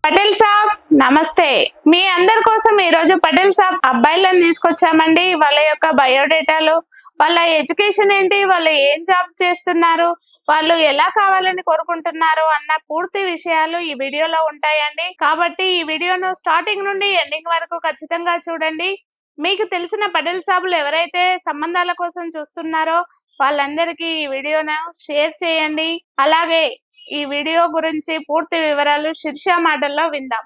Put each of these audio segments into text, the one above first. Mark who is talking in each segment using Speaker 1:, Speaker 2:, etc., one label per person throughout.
Speaker 1: పటేల్ సాబ్ నమస్తే. మీ అందరి కోసం ఈ రోజు పటేల్ సాబ్ అబ్బాయిలను తీసుకొచ్చామండి. వాళ్ళ యొక్క బయోడేటాలు, వాళ్ళ ఎడ్యుకేషన్ ఏంటి, వాళ్ళు ఏం జాబ్ చేస్తున్నారు, వాళ్ళు ఎలా కావాలని కోరుకుంటున్నారు అన్న పూర్తి విషయాలు ఈ వీడియోలో ఉంటాయండి. కాబట్టి ఈ వీడియోను స్టార్టింగ్ నుండి ఎండింగ్ వరకు ఖచ్చితంగా చూడండి. మీకు తెలిసిన పటేల్ సాబులు ఎవరైతే సంబంధాల కోసం చూస్తున్నారో వాళ్ళందరికీ ఈ వీడియోను షేర్ చేయండి. అలాగే ఈ వీడియో గురించి పూర్తి వివరాలు శీర్ష మాటల్లో విందాం.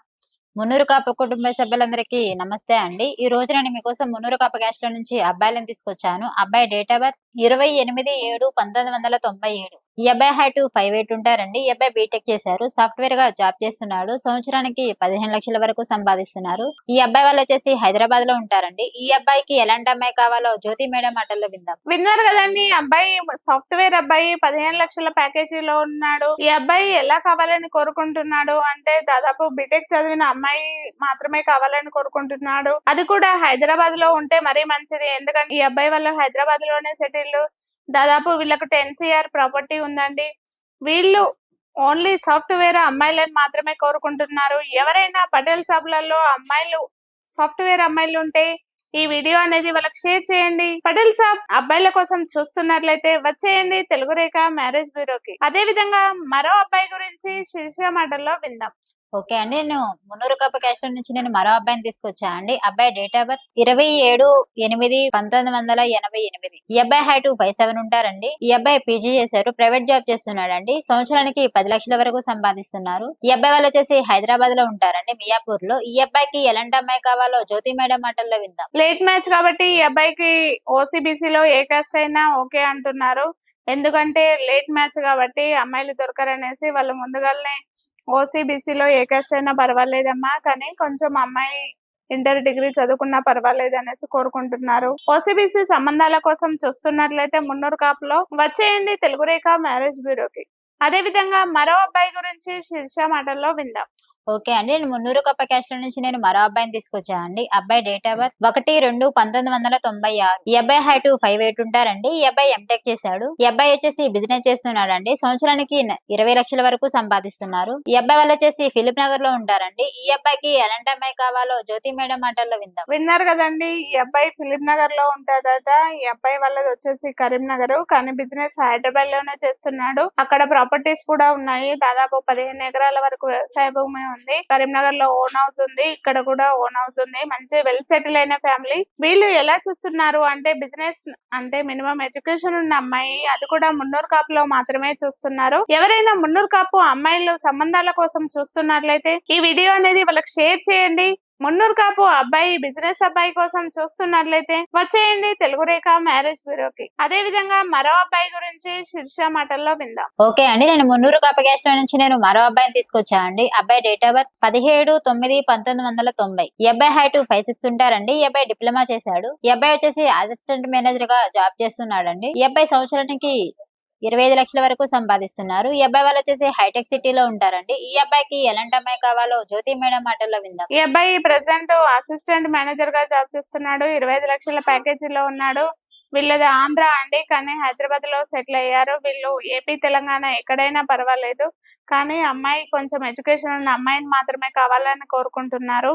Speaker 2: మున్నూరు కాపు కుటుంబ సభ్యులందరికీ నమస్తే అండి. ఈ రోజు నేను మీకోసం మున్నూరు కాపు క్యాస్ట్ లో నుంచి అబ్బాయిలను తీసుకొచ్చాను. అబ్బాయి డేట్ ఆఫ్ బర్త్ 28/7/1997. ఈ అబ్బాయి హైట్ 5'8" ఉంటారండి. ఈ అబ్బాయి బీటెక్ చేశారు, సాఫ్ట్వేర్ గా జాబ్ చేస్తున్నాడు. సంవత్సరానికి 15 లక్షల వరకు సంపాదిస్తున్నారు. ఈ అబ్బాయి వాళ్ళు వచ్చేసి హైదరాబాద్ లో ఉంటారండి. ఈ అబ్బాయికి ఎలాంటి అమ్మాయి కావాలో జ్యోతి మేడం మాటల్లో విందాం.
Speaker 1: విన్నారు కదండి, అబ్బాయి సాఫ్ట్వేర్ అబ్బాయి 15 లక్షల ప్యాకేజీలో ఉన్నాడు. ఈ అబ్బాయి ఎలా కావాలని కోరుకుంటున్నాడు అంటే దాదాపు బీటెక్ చదివిన అమ్మాయి మాత్రమే కావాలని కోరుకుంటున్నాడు. అది కూడా హైదరాబాద్ లో ఉంటే మరీ మంచిది. ఎందుకంటే ఈ అబ్బాయి వాళ్ళు హైదరాబాద్ లోనే సెటిల్. దాదాపు వీళ్ళకు 10 CR ప్రాపర్టీ ఉందండి. వీళ్ళు ఓన్లీ సాఫ్ట్వేర్ అమ్మాయిలను మాత్రమే కోరుకుంటున్నారు. ఎవరైనా పటేల్ సాబ్లలో అమ్మాయిలు సాఫ్ట్వేర్ అమ్మాయిలు ఉంటే ఈ వీడియో అనేది వాళ్ళకి షేర్ చేయండి. పటేల్ సాబ్ అబ్బాయిల కోసం చూస్తున్నట్లయితే వచ్చేయండి తెలుగు రేఖ మ్యారేజ్ బ్యూరోకి. అదే విధంగా మరో అబ్బాయి గురించి శీర్ష మాటల్లో విందాం.
Speaker 2: ఓకే అండి, నేను మున్నూరు కాపు క్యాస్ట్ నుంచి నేను మరో అబ్బాయిని తీసుకొచ్చా అండి. అబ్బాయి డేట్ ఆఫ్ బర్త్ 27/8/1988. ఈ అబ్బాయి హైట్ 5'7" ఉంటారండి. ఈ అబ్బాయి పీజీ చేశారు, ప్రైవేట్ జాబ్ చేస్తున్నాడు అండి. సంవత్సరానికి 10 లక్షల వరకు సంపాదిస్తున్నారు. ఈ అబ్బాయి వాళ్ళు వచ్చేసి హైదరాబాద్ లో ఉంటారండి, మియాపూర్ లో. ఈ అబ్బాయికి ఎలాంటి అమ్మాయి కావాలో జ్యోతి మేడం మాటల్లో విందాం.
Speaker 1: లేట్ మ్యాచ్ కాబట్టి ఈ అబ్బాయికి ఓసీబీసీలో ఏ కాస్ట్ అయినా ఓకే అంటున్నారు. ఎందుకంటే లేట్ మ్యాచ్ కాబట్టి అమ్మాయిలు దొరకరనేసి వాళ్ళు ముందుగానే ఓసీబీసీలో ఏ కాస్ట్ అయినా పర్వాలేదమ్మా, కానీ కొంచెం అమ్మాయి ఇంటర్ డిగ్రీ చదువుకున్నా పర్వాలేదు అనేసి కోరుకుంటున్నారు. ఓసీబీసీ సంబంధాల కోసం చూస్తున్నట్లయితే మున్నూరు కాపులో వచ్చేయండి తెలుగు రేఖ మ్యారేజ్ బ్యూరోకి. అదే విధంగా మరో అబ్బాయి గురించి శీర్ష మాటల్లో విందాం.
Speaker 2: ఓకే అండి, నేను మున్నూరు కప్ప క్యాస్ట్ నుంచి నేను మరో అబ్బాయిని తీసుకొచ్చా అండి. అబ్బాయి డేట్ ఆఫ్ బర్త్ 1/2/1996. ఈ అబ్బాయి హైట్ 5'8" ఉంటారండి. ఈ అబ్బాయి ఎంటెక్ చేశాడు. ఈ అబ్బాయి వచ్చేసి బిజినెస్ చేస్తున్నాడు అండి. సంవత్సరానికి 20 లక్షల వరకు సంపాదిస్తున్నారు. ఈ అబ్బాయి వాళ్ళు వచ్చేసి ఫిలిప్ నగర్ లో ఉంటారండి. ఈ అబ్బాయికి ఎలాంటి అమ్మాయి కావాలో జ్యోతి మేడం మాటల్లో విందాం.
Speaker 1: విన్నారు కదండి, ఈ అబ్బాయి ఫిలిప్ నగర్ లో ఉంటాడట. ఈ అబ్బాయి వాళ్ళది వచ్చేసి కరీంనగర్, కానీ బిజినెస్ హైదరాబాద్ లోనే చేస్తున్నాడు. అక్కడ ప్రాపర్టీస్ కూడా ఉన్నాయి. దాదాపు 15 ఎకరాల వరకు వ్యవసాయ భూమి ఉంది. కరీంనగర్ లో ఓన్ హౌస్ ఉంది, ఇక్కడ కూడా ఓన్ హౌస్ ఉంది. మంచి వెల్ సెటిల్ అయిన ఫ్యామిలీ. వీళ్ళు ఎలా చూస్తున్నారు అంటే బిజినెస్ అంటే మినిమం ఎడ్యుకేషన్ ఉన్న అమ్మాయి, అది కూడా మున్నూరు కాపులో మాత్రమే చూస్తున్నారు. ఎవరైనా మున్నూరు కాపు అమ్మాయిలు సంబంధాల కోసం చూస్తున్నట్లయితే ఈ వీడియో అనేది వాళ్ళకి షేర్ చేయండి. మున్నూరు కాపు అబ్బాయి బిజినెస్ అబ్బాయి కోసం చూస్తున్నట్లయితే వచ్చేయండి తెలుగు రేఖ మ్యారేజ్ బ్యూరోకి. అదే విధంగా మరో అబ్బాయి గురించి శీర్ష మాటల్లో విందాం.
Speaker 2: ఓకే అండి, నేను మున్నూరు కాపు క్యాస్ట్ నుంచి నేను మరో అబ్బాయిని తీసుకొచ్చా అండి. అబ్బాయి డేట్ ఆఫ్ బర్త్ 17/9/1990. ఈ అబ్బాయి హైట్ 5'6" ఉంటారండి. ఈ అబ్బాయి డిప్లొమా చేశాడు. ఈ అబ్బాయి వచ్చేసి అసిస్టెంట్ మేనేజర్ గా జాబ్ చేస్తున్నాడండి. ఈ అబ్బాయి సంవత్సరానికి 25 లక్షల వరకు సంపాదిస్తున్నారు. ఈ అబ్బాయి వాళ్ళు వచ్చేసి హైటెక్ సిటీలో ఉంటారండి. ఈ అబ్బాయికి ఎలాంటి అమ్మాయి కావాలో జ్యోతి మేడం మాటల్లో విందాం.
Speaker 1: ఈ అబ్బాయి ప్రెసెంట్ అసిస్టెంట్ మేనేజర్ గా జాబ్ చేస్తున్నాడు. 25 లక్షల ప్యాకేజీలో ఉన్నాడు. వీళ్ళది ఆంధ్ర అండి, కానీ హైదరాబాద్ లో సెటిల్ అయ్యారు. వీళ్ళు ఏపీ తెలంగాణ ఎక్కడైనా పర్వాలేదు, కానీ అమ్మాయి కొంచెం ఎడ్యుకేషన్ ఉన్న అమ్మాయిని మాత్రమే కావాలని కోరుకుంటున్నారు.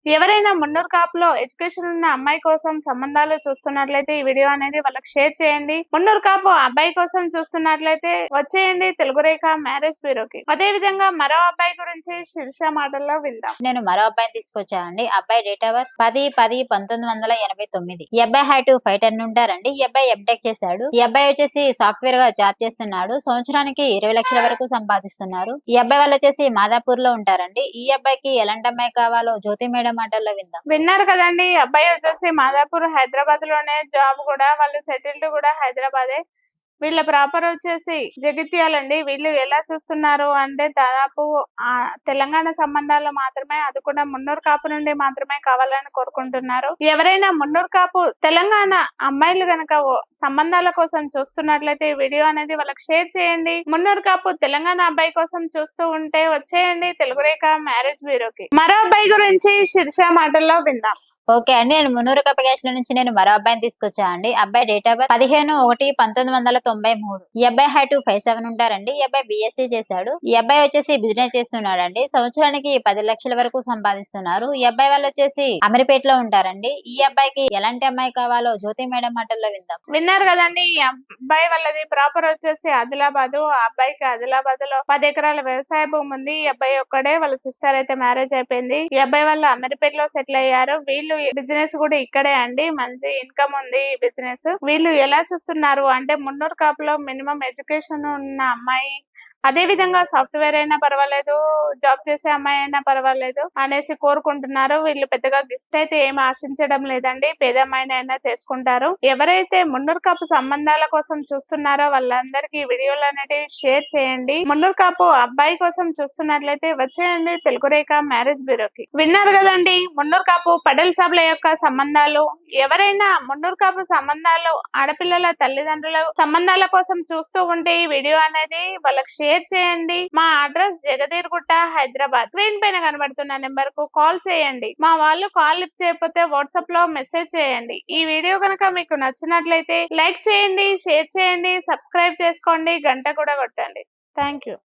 Speaker 1: ఎవరైనా మున్నూరు కాపులో ఎడ్యుకేషన్ ఉన్న అమ్మాయి కోసం సంబంధాలు చూస్తున్నట్లయితే ఈ వీడియో అనేది వాళ్ళకి షేర్ చేయండి. మున్నూరు కాపు అబ్బాయి కోసం చూస్తున్నట్లయితే వచ్చేయండి తెలుగు రేఖ మ్యారేజ్ బ్యూరోకి. అదే విధంగా మరో అబ్బాయి గురించి శీర్ష మాటల్లో విందాం.
Speaker 2: నేను మరో అబ్బాయిని తీసుకొచ్చా అండి. అబ్బాయి డేట్ ఆఫ్ బర్త్ 10/10/1989. ఈ అబ్బాయి హైట్ 5'10" ఉంటారండి. ఈ అబ్బాయి ఎంటెక్ చేశాడు. ఈ అబ్బాయి వచ్చేసి సాఫ్ట్వేర్ గా జాబ్ చేస్తున్నాడు. సంవత్సరానికి 20 లక్షల వరకు సంపాదిస్తున్నారు. ఈ అబ్బాయి వాళ్ళు వచ్చేసి మాదాపూర్ లో ఉంటారండి. ఈ అబ్బాయికి ఎలాంటి అమ్మాయి కావాలో జ్యోతి మేడం మాటల్లో విందాం.
Speaker 1: విన్నారు కదండి, అబ్బాయి వచ్చేసి మాదాపూర్ హైదరాబాద్ లోనే జాబ్ కూడా, వాళ్ళు సెటిల్డ్ కూడా హైదరాబాదే. వీళ్ళ ప్రాపర్ వచ్చేసి జగిత్యాలండి. వీళ్ళు ఎలా చూస్తున్నారు అంటే దాదాపు తెలంగాణ సంబంధాలు మాత్రమే, అది కూడా మున్నూరు కాపు నుండి మాత్రమే కావాలని కోరుకుంటున్నారు. ఎవరైనా మున్నూరు కాపు తెలంగాణ అమ్మాయిలు గనక సంబంధాల కోసం చూస్తున్నట్లయితే ఈ వీడియో అనేది వాళ్ళకి షేర్ చేయండి. మున్నూరు కాపు తెలంగాణ అబ్బాయి కోసం చూస్తూ ఉంటే వచ్చేయండి తెలుగు రేఖ మ్యారేజ్ బ్యూరోకి. మరో అబ్బాయి గురించి శీర్ష మాటల్లో విందాం.
Speaker 2: ఓకే అండి. నేను మున్నూరు కపగేశ్ల నుంచి నేను మరో అబ్బాయిని తీసుకొచ్చా అండి. అబ్బాయి డేట్ ఆఫ్ బర్త్ 15/1/1993. ఈ అబ్బాయి హైట్ 5'7" ఉంటారండి. ఈ అబ్బాయి బీఎస్సీ చేశాడు. ఈ అబ్బాయి వచ్చేసి బిజినెస్ చేస్తున్నాడండి. సంవత్సరానికి 10 లక్షల వరకు సంపాదిస్తున్నారు. ఈ అబ్బాయి వాళ్ళు వచ్చేసి అమీర్పేటలో ఉంటారండి. ఈ అబ్బాయికి ఎలాంటి అమ్మాయి కావాలో జ్యోతి మేడం మాటల్లో విందాం.
Speaker 1: విన్నారు కదండి, ఈ అబ్బాయి వాళ్ళది ప్రాపర్ వచ్చేసి ఆదిలాబాద్. ఆ అబ్బాయికి ఆదిలాబాద్ లో 10 ఎకరాల వ్యవసాయ భూమి ఉంది. ఈ అబ్బాయి ఒక్కడే, వాళ్ళ సిస్టర్ అయితే మ్యారేజ్ అయిపోయింది. ఈ అబ్బాయి వాళ్ళు అమీర్పేటలో సెటిల్ అయ్యారు. వీళ్ళు బిజినెస్ కూడా ఇక్కడే అండి, మంచి ఇన్కమ్ ఉంది ఈ బిజినెస్. వీళ్ళు ఎలా చూస్తున్నారు అంటే మున్నూరు కాపులో మినిమం ఎడ్యుకేషన్ ఉన్న అమ్మాయి, అదే విధంగా సాఫ్ట్వేర్ అయినా పర్వాలేదు, జాబ్ చేసే అమ్మాయి అయినా పర్వాలేదు అనేసి కోరుకుంటున్నారు. వీళ్ళు పెద్దగా గిఫ్ట్ అయితే ఏమి ఆశించడం లేదండి, పేద అమ్మాయిని అయినా చేసుకుంటారు. ఎవరైతే మున్నూరు కాపు సంబంధాల కోసం చూస్తున్నారో వాళ్ళందరికీ వీడియోలు అనేటివి షేర్ చేయండి. మున్నూరు కాపు అబ్బాయి కోసం చూస్తున్నట్లయితే వచ్చేయండి తెలుగు రేఖ మ్యారేజ్ బ్యూరోకి. విన్నారు కదండి, మున్నూరు కాపు పటేల్ సాబ్ల యొక్క సంబంధాలు. ఎవరైనా మున్నూరు కాపు సంబంధాలు, ఆడపిల్లల తల్లిదండ్రుల సంబంధాల కోసం చూస్తూ ఉంటే ఈ వీడియో అనేది వాళ్ళకి షేర్ చేయండి. మా అడ్రస్ జగదీర్గుట్ట, హైదరాబాద్. స్క్రీన్ పైన కనబడుతున్న నెంబర్ కు కాల్ చేయండి. మా వాళ్ళు కాల్ లిఫ్ట్ చేయకపోతే వాట్సాప్ లో మెసేజ్ చేయండి. ఈ వీడియో కనుక మీకు నచ్చినట్లయితే లైక్ చేయండి, షేర్ చేయండి, సబ్స్క్రైబ్ చేసుకోండి, గంట కూడా కొట్టండి. Thank you.